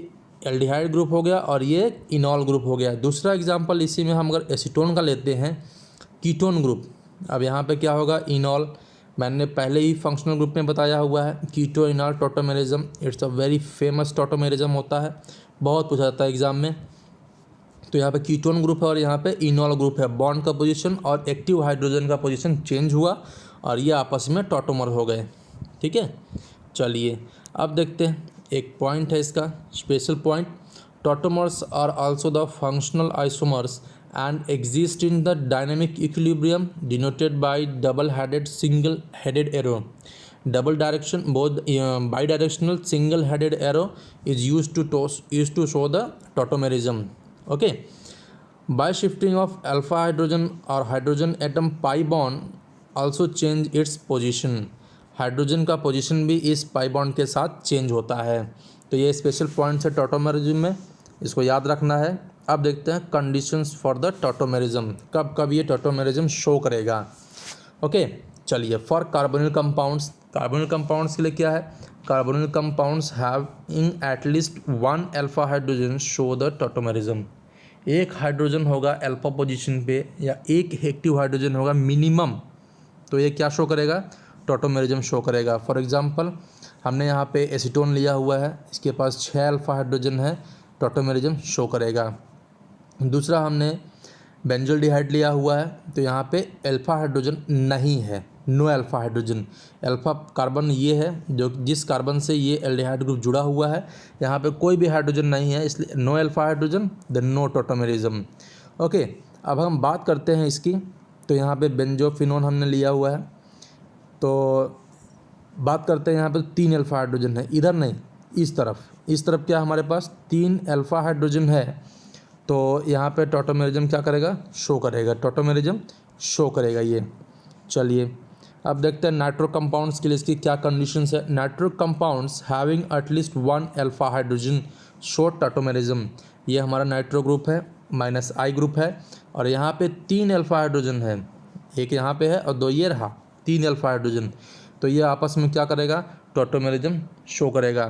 एल्डिहाइड ग्रुप हो गया और ये इनॉल ग्रुप हो गया। दूसरा एग्जाम्पल इसी में हम अगर एसीटोन का लेते हैं, कीटोन ग्रुप। अब यहाँ पे क्या होगा? इनॉल, मैंने पहले ही फंक्शनल ग्रुप में बताया हुआ है, keto enol tautomerism. It's a very famous tautomerism होता है, बहुत पूछा जाता है एग्जाम में। तो यहाँ पे कीटोन ग्रुप है और यहाँ पे इनॉल ग्रुप है। बॉन्ड का पोजीशन और एक्टिव हाइड्रोजन का पोजीशन चेंज हुआ और ये आपस में टॉटोमर हो गए, ठीक है। चलिए अब देखते हैं, एक पॉइंट है इसका special point. Tautomers are also the functional isomers and exist in the dynamic equilibrium denoted by double-headed single-headed arrow. Double direction, both bidirectional single-headed arrow is used to show the tautomerism. Okay, by shifting of alpha hydrogen or hydrogen atom pi bond also change its position. Hydrogen का position भी इस pi bond के साथ change होता है। तो ये special points है टॉटोमेरिज्म में, इसको याद रखना है। अब देखते हैं कंडीशंस फॉर द टॉटोमेरिज्म, कब कब ये टॉटोमेरिज्म शो करेगा। ओके, चलिए for carbonyl compounds. Carbonyl compounds के लिए क्या है? Carbonyl compounds having at least 1 alpha hydrogen show the tautomerism. एक हाइड्रोजन होगा अल्फा पोजीशन पे या एक एक्टिव हाइड्रोजन होगा मिनिमम, तो ये क्या शो करेगा? टॉटोमेरिज्म शो करेगा। फॉर एग्जांपल हमने यहाँ पे एसीटोन लिया हुआ है, इसके पास 6 अल्फा हाइड्रोजन है, टॉटोमेरिज्म शो करेगा। दूसरा हमने बेंजोल्डिहाइड लिया हुआ है, तो यहाँ पे अल्फा हाइड्रोजन नहीं है, no alpha hydrogen. Alpha carbon ये है जो जिस कार्बन से ये एल्डिहाइड ग्रुप जुड़ा हुआ है, यहाँ पे कोई भी हाइड्रोजन नहीं है, इसलिए no alpha hydrogen, then no tautomerism. Okay, अब हम बात करते हैं इसकी। तो यहाँ पे बेंजोफिनोन हमने लिया हुआ है, तो बात करते हैं यहाँ पे 3 अल्फा हाइड्रोजन है, इधर नहीं इस तरफ क्या हमारे पास 3 अल्फा हाइड्रोजन है। तो यहाँ पे टॉटोमेरिज्म क्या करेगा? शो करेगा, टॉटोमेरिज्म शो करेगा ये। चलिए अब देखते हैं नाइट्रो कंपाउंड्स के लिए इसकी क्या कंडीशंस है। Nitro compounds having at least 1 alpha hydrogen show tautomerism. ये हमारा नाइट्रो ग्रुप है, -I ग्रुप है, और यहाँ पे 3 अल्फा हाइड्रोजन है, एक यहाँ पे है और 2 ये रहा, 3 अल्फा हाइड्रोजन। तो ये आपस में क्या करेगा? टॉटोमेरिज्म शो करेगा।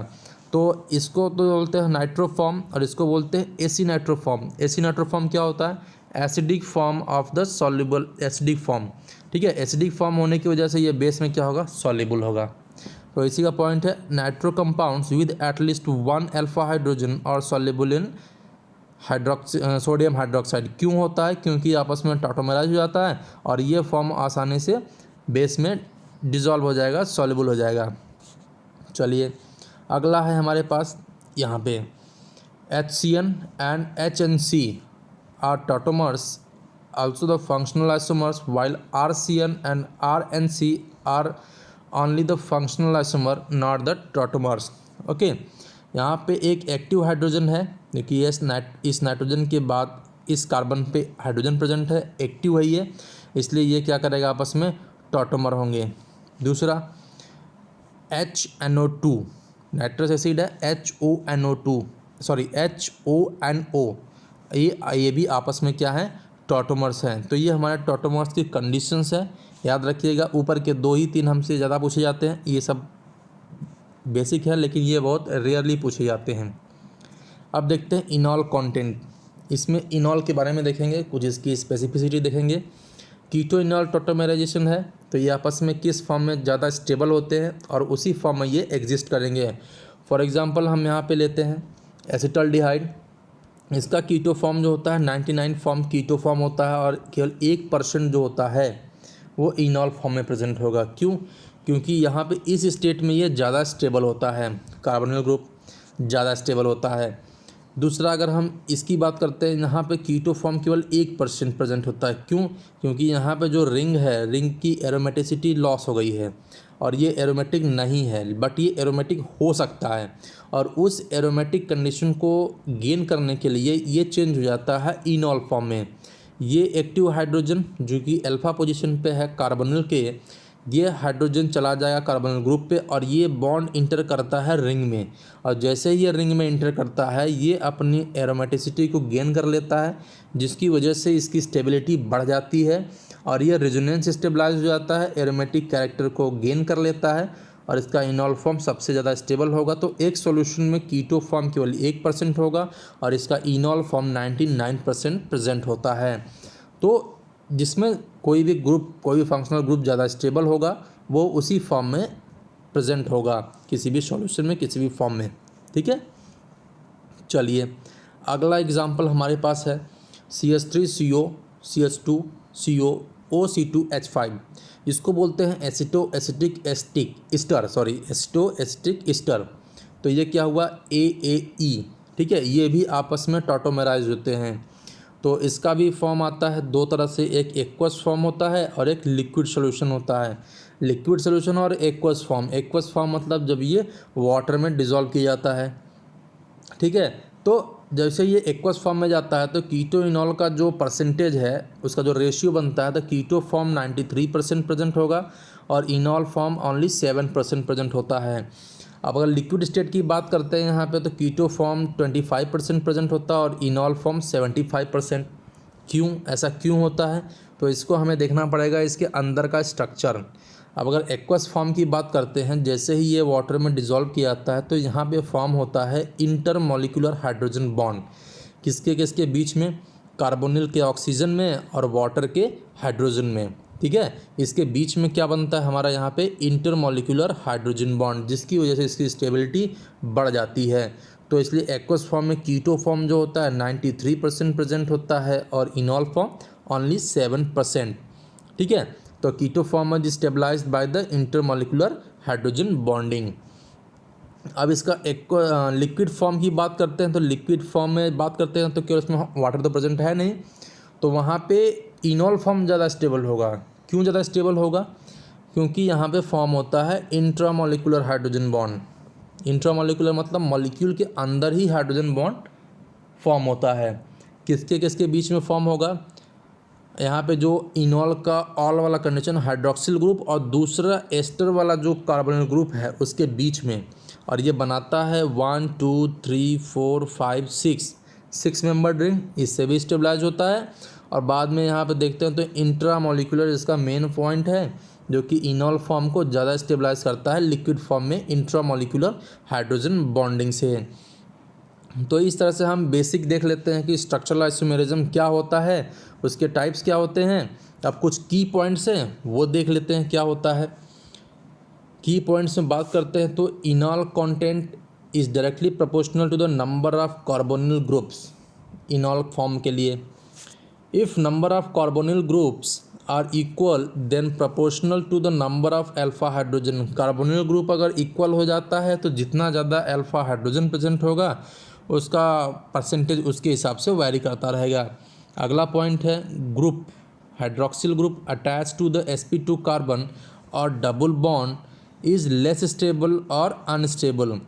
तो इसको तो बोलते हैं नाइट्रोफॉर्म और इसको बोलते हैं एसी नाइट्रोफॉर्म। एसी नाइट्रोफॉर्म क्या होता है? Acidic form of the soluble acidic form. ठीक है, एसिडिक फॉर्म होने की वजह से ये बेस में क्या होगा, सॉल्युबल होगा। तो इसी का पॉइंट है nitro compounds with at least 1 alpha hydrogen और सॉल्युबल इन सोडियम हाइड्रोक्साइड। क्यों होता है, क्योंकि आपस में टॉटोमराइज हो जाता है और ये फॉर्म आसानी से बेस में डिज़ोल्व हो जाएगा, सॉल्युबल हो जाएगा। चलिए अगला है हमारे पास यहाँ पे HCN and HNC are tautomers, also the functional isomers, while RCN and RNC are only the functional isomer, not the tautomers। Okay, यहाँ पे एक एक्टिव हाइड्रोजन है, क्योंकि इस नाइट्रोजन के बाद इस कार्बन पे हाइड्रोजन प्रेजेंट है, एक्टिव है ये, इसलिए ये क्या करेगा, आपस में टॉटोमर होंगे। दूसरा HNO2 नाइट्रस एसिड है, HONO, ये भी आपस में क्या है, टॉटोमर्स हैं। तो ये हमारे टॉटोमर्स की कंडीशंस है, याद रखिएगा। ऊपर के 2 ही 3 हमसे ज़्यादा पूछे जाते हैं, ये सब बेसिक है लेकिन ये बहुत रेयरली पूछे जाते हैं। अब देखते हैं इनॉल कंटेंट। इसमें इनॉल के बारे में देखेंगे, कुछ इसकी स्पेसिफिसिटी देखेंगे। कीटो इनॉल टॉटोमराइजेशन है, तो ये आपस में किस फॉर्म में ज़्यादा स्टेबल होते हैं और उसी फॉर्म में ये एग्जिस्ट करेंगे। फॉर एग्जांपल हम यहाँ पे लेते हैं एसिटल्डिहाइड, इसका कीटो फॉर्म जो होता है 99 फॉर्म कीटो फॉर्म होता है और केवल 1% जो होता है वो इनॉल फॉर्म में प्रेजेंट होगा। क्यों, क्योंकि यहाँ पे इस स्टेट में ये ज़्यादा स्टेबल होता है, कार्बोनिल ग्रुप ज़्यादा स्टेबल होता है। दूसरा अगर हम इसकी बात करते हैं, यहाँ पे कीटो फॉर्म केवल 1% प्रेजेंट होता है। क्यों, क्योंकि यहाँ पे जो रिंग है, रिंग की एरोमेटिसिटी लॉस हो गई है और ये एरोमेटिक नहीं है, बट ये एरोमेटिक हो सकता है और उस एरोमेटिक कंडीशन को गेन करने के लिए ये चेंज हो जाता है इनॉल फॉर्म में। ये एक्टिव हाइड्रोजन जो कि अल्फा पोजीशन पे है कार्बोनिल के, ये हाइड्रोजन चला जाएगा कार्बोनिल ग्रुप पे और ये बॉन्ड इंटर करता है रिंग में, और जैसे ही ये रिंग में इंटर करता है ये अपनी एरोमेटिसिटी को गेन कर लेता है, जिसकी वजह से इसकी स्टेबिलिटी बढ़ जाती है और ये रेजोनेंस स्टेबलाइज हो जाता है, एरोमेटिक कैरेक्टर को गेन कर लेता है और इसका इनॉल फॉर्म सबसे ज़्यादा स्टेबल होगा। तो एक सॉल्यूशन में कीटो फॉर्म केवल 1% होगा और इसका इनॉल फॉर्म 99% प्रेजेंट होता है। तो जिसमें कोई भी ग्रुप, कोई भी फंक्शनल ग्रुप ज़्यादा स्टेबल होगा वो उसी फॉर्म में प्रेजेंट होगा, किसी भी सॉल्यूशन में, किसी भी फॉर्म में। ठीक है, चलिए अगला एग्जांपल हमारे पास है CH3CO CH2CO OC2H5, इसको बोलते हैं एसिटो एसिटिक एस्टर। तो ये क्या हुआ, AAE। ठीक है, ये भी आपस में टॉटोमराइज होते हैं। तो इसका भी फॉर्म आता है 2 तरह से, एक एक्वस फॉर्म होता है और एक लिक्विड सॉल्यूशन होता है। लिक्विड सॉल्यूशन और एक्वस फॉर्म मतलब जब ये वाटर में डिज़ोल्व किया जाता है। ठीक है, तो जैसे ये एक्वस फॉर्म में जाता है तो कीटो इनॉल का जो परसेंटेज है, उसका जो रेशियो बनता है, तो कीटो फॉर्म 93% प्रेजेंट होगा और इनॉल फॉर्म ओनली 7% प्रेजेंट होता है। अब अगर लिक्विड स्टेट की बात करते हैं यहाँ पे, तो कीटो फॉर्म 25% प्रेजेंट होता है और इनॉल फॉर्म 75%। क्यों, ऐसा क्यों होता है, तो इसको हमें देखना पड़ेगा इसके अंदर का स्ट्रक्चर। अब अगर एक्वस फॉर्म की बात करते हैं, जैसे ही ये वाटर में डिज़ोल्व किया जाता है तो यहाँ पे फॉर्म होता है इंटरमॉलिक्यूलर हाइड्रोजन बॉन्ड, किसके किसके बीच में, कार्बोनिल के ऑक्सीजन में और वाटर के हाइड्रोजन में। ठीक है, इसके बीच में क्या बनता है हमारा यहाँ पे इंटरमॉलिक्यूलर हाइड्रोजन बॉन्ड, जिसकी वजह से इसकी स्टेबिलिटी बढ़ जाती है। तो इसलिए एक्वस फॉर्म में कीटो फॉर्म जो होता है 93% प्रेजेंट होता है और इनॉल फॉर्म ओनली 7%। ठीक है, तो keto form is stabilised by the intermolecular hydrogen bonding. अब इसका एक लिक्विड फॉर्म की बात करते हैं, तो लिक्विड फॉर्म में बात करते हैं तो केवल उसमें वाटर तो प्रेजेंट है नहीं, तो वहाँ पे इनॉल फॉर्म ज़्यादा स्टेबल होगा। क्यों ज़्यादा स्टेबल होगा, क्योंकि यहाँ पे फॉर्म होता है इंट्रामॉलिक्यूलर हाइड्रोजन बॉन्ड। इंट्रामॉलिक्यूलर मतलब मॉलिक्यूल के अंदर ही हाइड्रोजन बॉन्ड फॉर्म होता है। किसके किसके बीच में फॉर्म होगा, यहाँ पे जो इनॉल का ऑल वाला कंडीशन हाइड्रोक्सिल ग्रुप और दूसरा एस्टर वाला जो कार्बोनिल ग्रुप है उसके बीच में, और ये बनाता है 1 2 3 4 5 6 मेंबर रिंग, इससे भी स्टेबलाइज होता है। और बाद में यहाँ पे देखते हैं तो इंट्रामॉलिक्यूलर इसका मेन पॉइंट है, जो कि इनॉल फॉर्म को ज़्यादा स्टेबलाइज करता है लिक्विड फॉर्म में इंट्रामॉलिक्यूलर हाइड्रोजन बॉन्डिंग से। तो इस तरह से हम बेसिक देख लेते हैं कि स्ट्रक्चरल आइसोमेरिज्म क्या होता है, उसके टाइप्स क्या होते हैं। अब कुछ की पॉइंट्स हैं वो देख लेते हैं क्या होता है। की पॉइंट्स में बात करते हैं तो enol content is directly proportional to the number of carbonyl groups. Enol form के लिए if number of carbonyl groups are equal then proportional to the number of alpha hydrogen. Carbonyl group अगर equal हो जाता है तो जितना ज़्यादा alpha hydrogen present होगा उसका परसेंटेज उसके हिसाब से वैरी करता रहेगा। अगला पॉइंट है group hydroxyl group attach to the sp2 carbon और double bond is less stable और अनस्टेबल।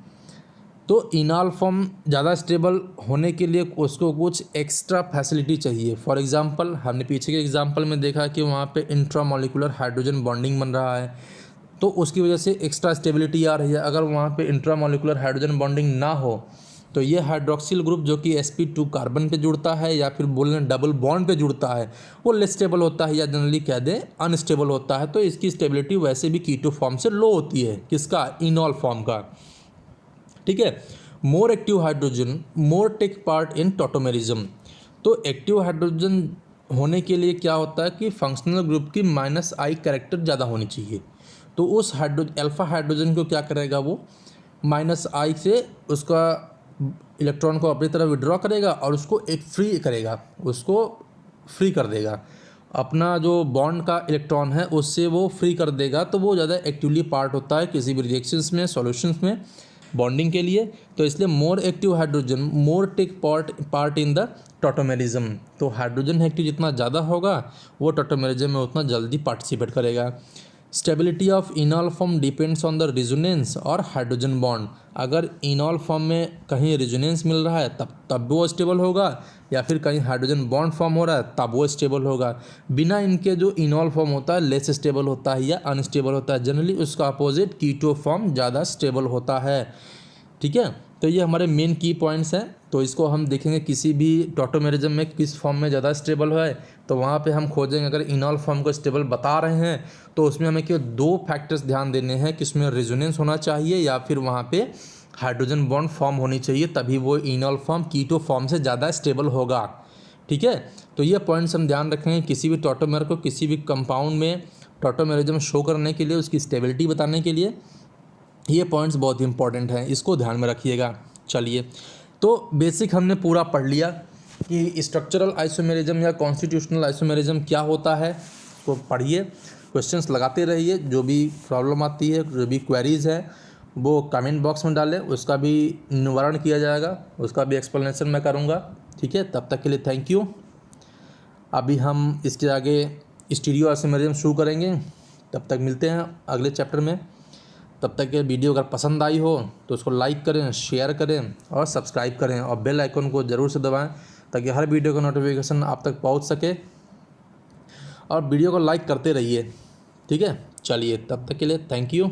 तो इनॉल फॉर्म ज़्यादा स्टेबल होने के लिए उसको कुछ एक्स्ट्रा फैसिलिटी चाहिए। फॉर एग्जांपल हमने पीछे के एग्जांपल में देखा कि वहाँ पे इंट्रामोलिकुलर हाइड्रोजन बॉन्डिंग बन रहा है, तो उसकी वजह से एक्स्ट्रा स्टेबिलिटी आ रही है। अगर वहाँ पे इंट्रामोलिकुलर हाइड्रोजन बॉन्डिंग ना हो तो ये हाइड्रोक्सिल ग्रुप जो कि sp2 कार्बन पे जुड़ता है या फिर बोल लें डबल बॉन्ड पे जुड़ता है वो लेस स्टेबल होता है या जनरली कह दें अनस्टेबल होता है। तो इसकी स्टेबिलिटी वैसे भी कीटो फॉर्म से लो होती है, किसका, इनॉल फॉर्म का। ठीक है। More active hydrogen more take part in tautomerism. तो एक्टिव हाइड्रोजन होने के लिए क्या होता है कि फंक्शनल ग्रुप की -I कैरेक्टर ज़्यादा होनी चाहिए। तो उस अल्फा हाइड्रोजन को क्या करेगा, वो -I से उसका इलेक्ट्रॉन को अपनी तरफ विड्रॉ करेगा और उसको एक फ्री करेगा, उसको फ्री कर देगा। अपना जो बॉन्ड का इलेक्ट्रॉन है उससे वो फ्री कर देगा, तो वो ज़्यादा एक्टिवली पार्ट होता है किसी भी रिएक्शंस में, सॉल्यूशंस में बॉन्डिंग के लिए। तो इसलिए more active hydrogen more take part in the tautomerism. तो हाइड्रोजन एक्टिव जितना ज़्यादा होगा वो टॉटोमेरिज्म में उतना जल्दी पार्टिसिपेट करेगा। Stability of इनॉल form depends on the resonance और हाइड्रोजन बॉन्ड। अगर इनॉल फॉर्म में कहीं रिजोनेंस मिल रहा है तब वो स्टेबल होगा, या फिर कहीं हाइड्रोजन बॉन्ड फॉर्म हो रहा है तब वो स्टेबल होगा। बिना इनके जो इनॉल फॉर्म होता है लेस स्टेबल होता है या अनस्टेबल होता है। जनरली उसका अपोजिट कीटो फॉर्म ज़्यादा स्टेबल होता है। ठीक है। तो ये हमारे मेन की पॉइंट्स हैं। तो इसको हम देखेंगे किसी भी टॉटोमेरिज्म में किस फॉर्म में ज़्यादा स्टेबल है, तो वहाँ पे हम खोजेंगे। अगर इनॉल फॉर्म को स्टेबल बता रहे हैं तो उसमें हमें केवल 2 फैक्टर्स ध्यान देने हैं कि उसमें रेजोनेंस होना चाहिए या फिर वहाँ पे हाइड्रोजन बॉन्ड फॉर्म होनी चाहिए, तभी वो इनॉल फॉर्म कीटो फॉर्म से ज़्यादा स्टेबल होगा। ठीक है। तो ये पॉइंट्स हम ध्यान रखेंगे किसी भी टॉटोमेर को, किसी भी कंपाउंड में टॉटोमेरिज्म शो करने के लिए, उसकी स्टेबिलिटी बताने के लिए ये पॉइंट्स बहुत इंपॉर्टेंट हैं, इसको ध्यान में रखिएगा। चलिए, तो बेसिक हमने पूरा पढ़ लिया कि स्ट्रक्चरल आइसोमेरिज्म या कॉन्स्टिट्यूशनल आइसोमेरिज्म क्या होता है। तो पढ़िए, क्वेश्चंस लगाते रहिए, जो भी प्रॉब्लम आती है, जो भी क्वेरीज़ है वो कमेंट बॉक्स में डालें, उसका भी निवारण किया जाएगा, उसका भी एक्सप्लेनेशन मैं करूँगा। ठीक है। तब तक के लिए थैंक यू। अभी हम इसके आगे स्टीरियो आइसोमेरिज्म शुरू करेंगे, तब तक मिलते हैं अगले चैप्टर में। तब तक ये वीडियो अगर पसंद आई हो तो उसको लाइक करें, शेयर करें और सब्सक्राइब करें, और बेल आइकन को ज़रूर से दबाएं ताकि हर वीडियो का नोटिफिकेशन आप तक पहुंच सके, और वीडियो को लाइक करते रहिए। ठीक है। चलिए, तब तक के लिए थैंक यू।